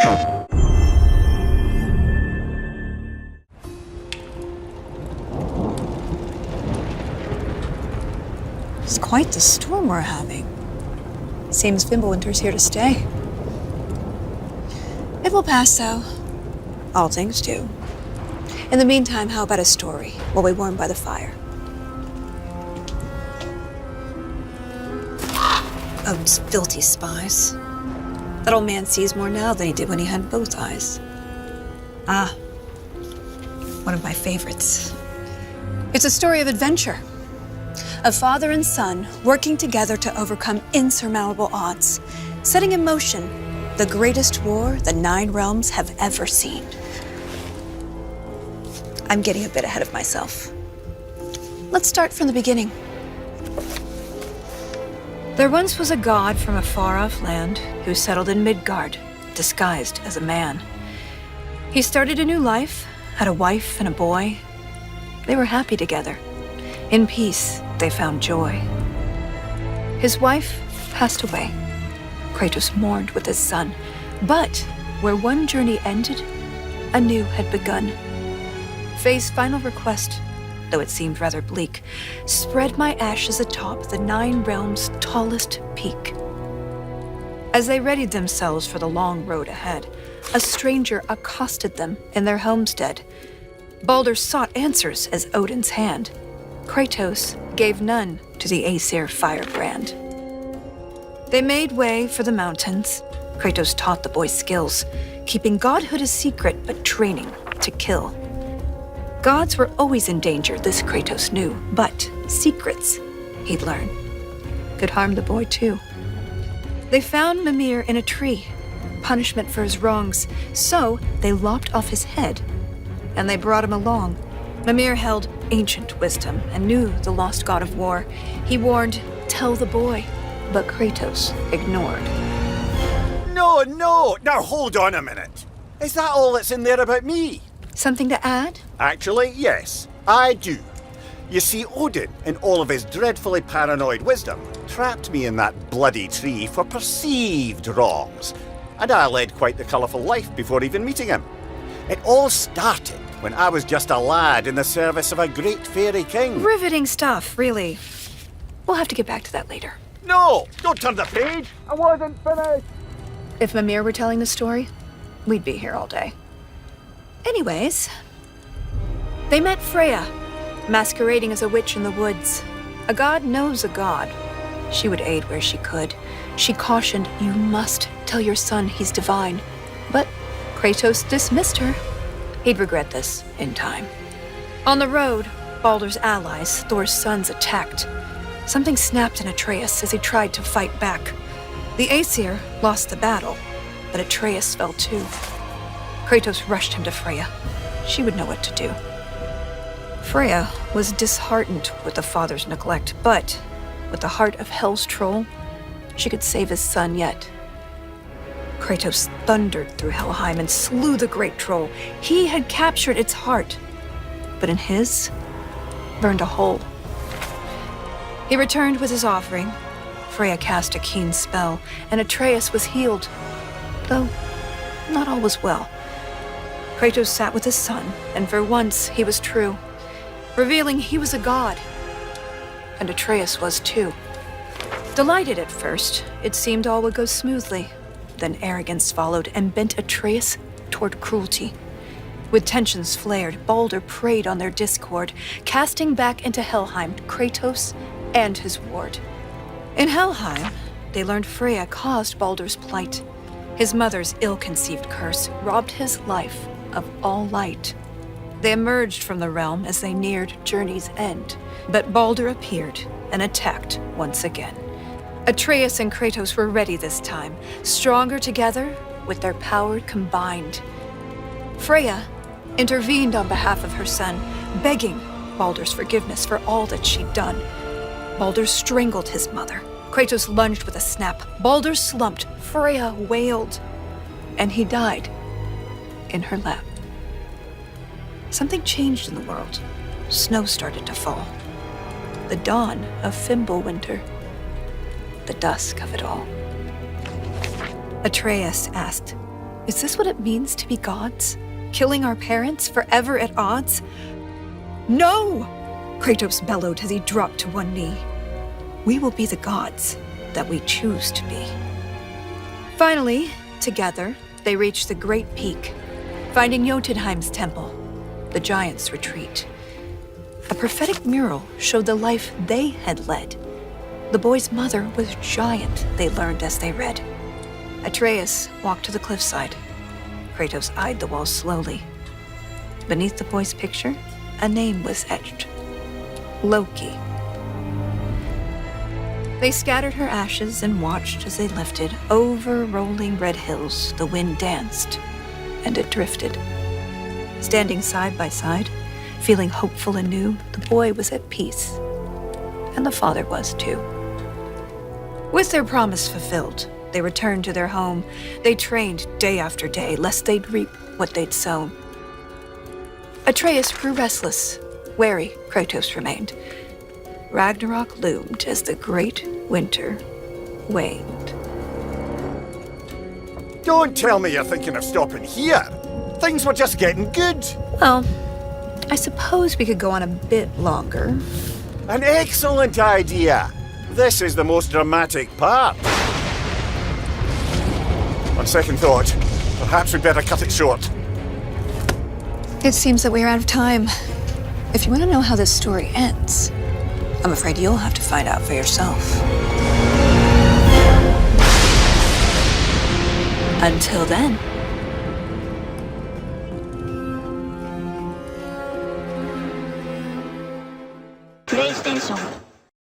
It's quite the storm we're having. Seems Fimbulwinter's here to stay. It will pass, though. All things do. In the meantime, how about a story while we warm by the fire? Those filthy spies. That old man sees more now than he did when he had both eyes. Ah, one of my favorites. It's a story of adventure. A father and son working together to overcome insurmountable odds, setting in motion the greatest war the 9 realms have ever seen. I'm getting a bit ahead of myself. Let's start from the beginning. There once was a god from a far-off land who settled in Midgard, disguised as a man. He started a new life, had a wife and a boy. They were happy together. In peace, they found joy. His wife passed away. Kratos mourned with his son. But where one journey ended, a new had begun. Faye's final request, though it seemed rather bleak, spread my ashes atop the 9 realms' tallest peak. As they readied themselves for the long road ahead, a stranger accosted them in their homestead. Baldur sought answers as Odin's hand. Kratos gave none to the Aesir firebrand. They made way for the mountains. Kratos taught the boy skills, keeping godhood a secret but training to kill. Gods were always in danger, this Kratos knew, but secrets, he'd learn, could harm the boy too. They found Mimir in a tree, punishment for his wrongs, so they lopped off his head, and they brought him along. Mimir held ancient wisdom and knew the lost god of war. He warned, "Tell the boy," but Kratos ignored. No, now hold on a minute. Is that all that's in there about me? Something to add? Actually, yes, I do. You see, Odin, in all of his dreadfully paranoid wisdom, trapped me in that bloody tree for perceived wrongs, and I led quite the colourful life before even meeting him. It all started when I was just a lad in the service of a great fairy king. Riveting stuff, really. We'll have to get back to that later. No, don't turn the page. I wasn't finished. If Mimir were telling the story, we'd be here all day. Anyways, they met Freya, masquerading as a witch in the woods. A god knows a god. She would aid where she could. She cautioned, "You must tell your son he's divine." But Kratos dismissed her. He'd regret this in time. On the road, Baldur's allies, Thor's sons, attacked. Something snapped in Atreus as he tried to fight back. The Aesir lost the battle, but Atreus fell too. Kratos rushed him to Freya. She would know what to do. Freya was disheartened with the father's neglect, but with the heart of Hell's troll, she could save his son yet. Kratos thundered through Helheim and slew the great troll. He had captured its heart, but in his, burned a hole. He returned with his offering. Freya cast a keen spell, and Atreus was healed, though not all was well. Kratos sat with his son, and for once he was true, revealing he was a god, and Atreus was too. Delighted at first, it seemed all would go smoothly. Then arrogance followed and bent Atreus toward cruelty. With tensions flared, Baldur preyed on their discord, casting back into Helheim Kratos and his ward. In Helheim, they learned Freya caused Baldur's plight. His mother's ill-conceived curse robbed his life of all light. They emerged from the realm as they neared journey's end, but Baldur appeared and attacked once again. Atreus and Kratos were ready this time, stronger together with their power combined. Freya intervened on behalf of her son, begging Baldur's forgiveness for all that she'd done. Baldur strangled his mother. Kratos lunged with a snap. Baldur slumped. Freya wailed. And he died in her lap. Something changed in the world. Snow started to fall. The dawn of Fimbulwinter. The dusk of it all. Atreus asked, Is this what it means to be gods? Killing our parents forever at odds? No! Kratos bellowed as he dropped to one knee. We will be the gods that we choose to be. Finally, together, they reached the Great Peak, finding Jotunheim's temple, the giants' retreat. A prophetic mural showed the life they had led. The boy's mother was giant, they learned as they read. Atreus walked to the cliffside. Kratos eyed the wall slowly. Beneath the boy's picture, a name was etched. Loki. They scattered her ashes and watched as they lifted. Over rolling red hills, the wind danced, and it drifted. Standing side by side, feeling hopeful and new, the boy was at peace. And the father was too. With their promise fulfilled, they returned to their home. They trained day after day, lest they'd reap what they'd sown. Atreus grew restless. Wary, Kratos remained. Ragnarok loomed as the great winter waned. Don't tell me you're thinking of stopping here. Things were just getting good. Well, I suppose we could go on a bit longer. An excellent idea. This is the most dramatic part. On second thought, perhaps we'd better cut it short. It seems that we're out of time. If you want to know how this story ends, I'm afraid you'll have to find out for yourself. Until then. PlayStation